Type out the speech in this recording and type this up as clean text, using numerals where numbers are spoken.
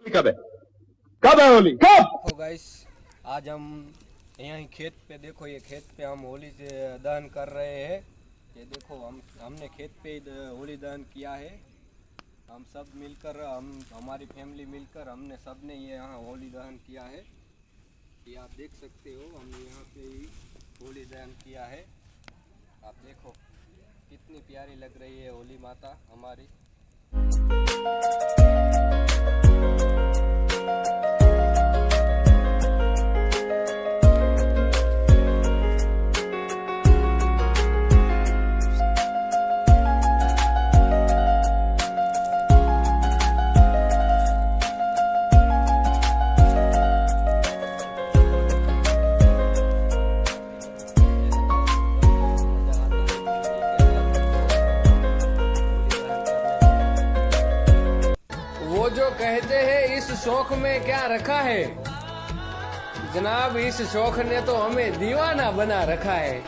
कब है कब है होली कब? देखो गाइस, आज हम यहाँ खेत पे, देखो ये खेत पे हम होली से दहन कर रहे हैं। ये देखो हमने खेत पे होली दहन किया है। हम सब मिलकर, हमारी फैमिली मिलकर हमने सबने ये यहाँ होली दहन किया है। ये आप देख सकते हो, हमने यहाँ पे ही होली दहन किया है। आप देखो कितनी प्यारी लग रही है होली माता हमारी। वो जो कहते हैं इस शौक में क्या रखा है, जनाब इस शौक ने तो हमें दीवाना बना रखा है।